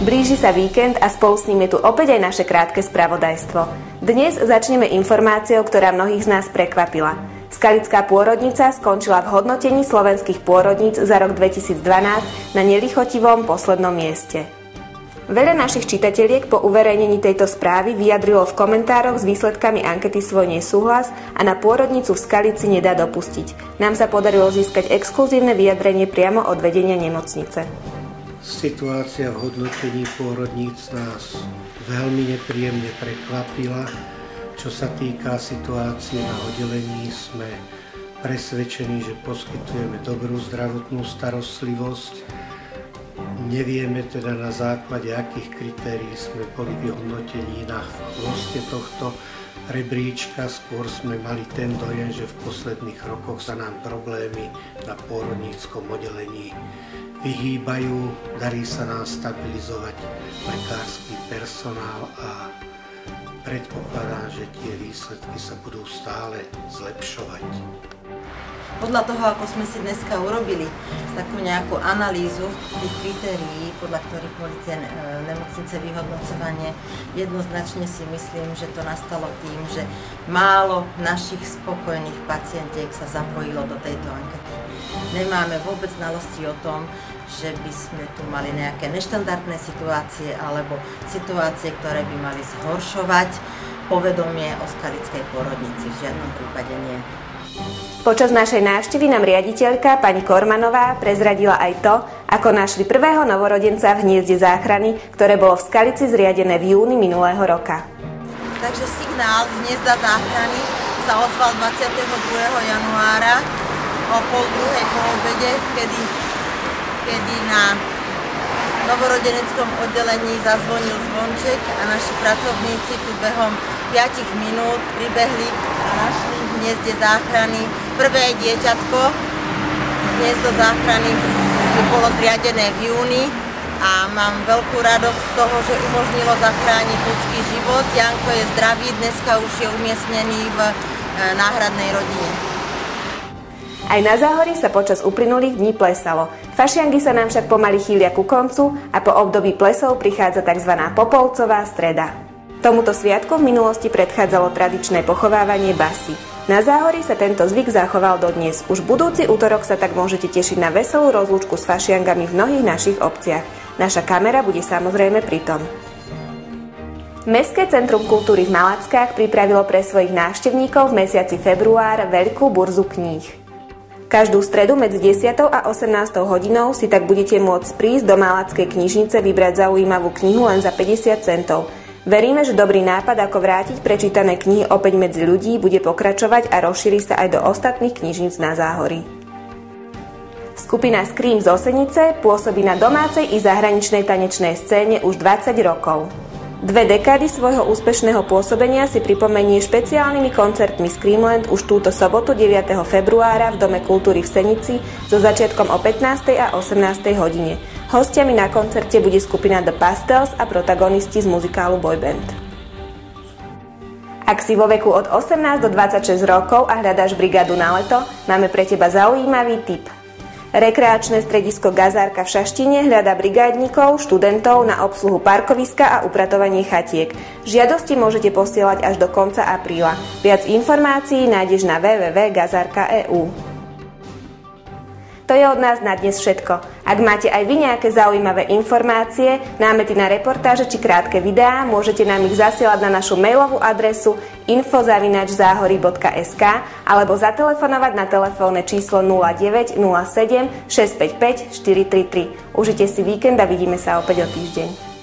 Blíži sa víkend a spolu s ním je tu opäť aj naše krátke spravodajstvo. Dnes začneme informáciou, ktorá mnohých z nás prekvapila. Skalická pôrodnica skončila v hodnotení slovenských pôrodníc za rok 2012 na nelichotivom poslednom mieste. Veľa našich čitateliek po uverejnení tejto správy vyjadrilo v komentároch s výsledkami ankety svoj nesúhlas a na pôrodnicu v Skalici nedá dopustiť. Nám sa podarilo získať exkluzívne vyjadrenie priamo od vedenia nemocnice. Situácia v hodnotení pôrodníc nás veľmi nepríjemne prekvapila. Čo sa týka situácie na oddelení, sme presvedčení, že poskytujeme dobrú zdravotnú starostlivosť. Nevieme teda na základe akých kritérií sme boli vyhodnotení na chvoste tohto rebríčka. Skôr sme mali ten dojem, že v posledných rokoch sa nám problémy na pôrodníckom oddelení vyhýbajú, darí sa nám stabilizovať lekársky personál a predpokladám, že tie výsledky sa budú stále zlepšovať. Podľa toho, ako sme si dneska urobili takú nejakú analýzu tých kritérií, podľa ktorých boli tie nemocnice vyhodnocovanie, jednoznačne si myslím, že to nastalo tým, že málo našich spokojných pacientiek sa zapojilo do tejto ankety. Nemáme vôbec znalosti o tom, že by sme tu mali nejaké neštandardné situácie alebo situácie, ktoré by mali zhoršovať povedomie o skalickej pôrodnici. V žiadnom prípade nie. Počas našej návštevy nám riaditeľka pani Kormanová prezradila aj to, ako našli prvého novorodenca v hniezde záchrany, ktoré bolo v Skalici zriadené v júni minulého roka. Takže signál z hniezda záchrany sa ozval 22. januára o 12:30 po obede, kedy na novorodeneckom oddelení zazvonil zvonček a naši pracovníci tu behom 5 minút pribehli a našli v hniezde záchrany prvé dieťatko. Hniezdo záchrany bolo zriadené v júni a mám veľkú radosť z toho, že umožnilo zachrániť ľudský život. Janko je zdravý, dneska už je umiestnený v náhradnej rodine. Aj na Záhorí sa počas uplynulých dní plesalo. Fašiangy sa nám však pomaly chýlia ku koncu a po období plesov prichádza tzv. Popolcová streda. Tomuto sviatku v minulosti predchádzalo tradičné pochovávanie basy. Na Záhorí sa tento zvyk zachoval dodnes. Už budúci útorok sa tak môžete tešiť na veselú rozlúčku s fašiangami v mnohých našich obciach. Naša kamera bude samozrejme pritom. Mestské centrum kultúry v Malackách pripravilo pre svojich návštevníkov v mesiaci február veľkú burzu kníh. Každú stredu medzi 10. a 18. hodinou si tak budete môcť prísť do Malackej knižnice vybrať zaujímavú knihu len za 50 centov. Veríme, že dobrý nápad, ako vrátiť prečítané knihy opäť medzi ľudí, bude pokračovať a rozšíri sa aj do ostatných knižníc na Záhorí. Skupina Scream z Osenice pôsobí na domácej i zahraničnej tanečnej scéne už 20 rokov. 2 dekády svojho úspešného pôsobenia si pripomenie špeciálnymi koncertmi Screamland už túto sobotu 9. februára v Dome kultúry v Senici so začiatkom o 15. a 18. hodine. Hostiami na koncerte bude skupina The Pastels a protagonisti z muzikálu Boyband. Ak si vo veku od 18 do 26 rokov a hľadáš brigádu na leto, máme pre teba zaujímavý tip. Rekreačné stredisko Gazárka v Šaštine hľadá brigádnikov, študentov na obsluhu parkoviska a upratovanie chatiek. Žiadosti môžete posielať až do konca apríla. Viac informácií nájdeš na www.gazarka.eu. To je od nás na dnes všetko. Ak máte aj vy nejaké zaujímavé informácie, námety na reportáže či krátke videá, môžete nám ich zasielať na našu mailovú adresu info@zahori.sk alebo zatelefonovať na telefónne číslo 09 07 655 433. Užite si víkend a vidíme sa opäť o týždeň.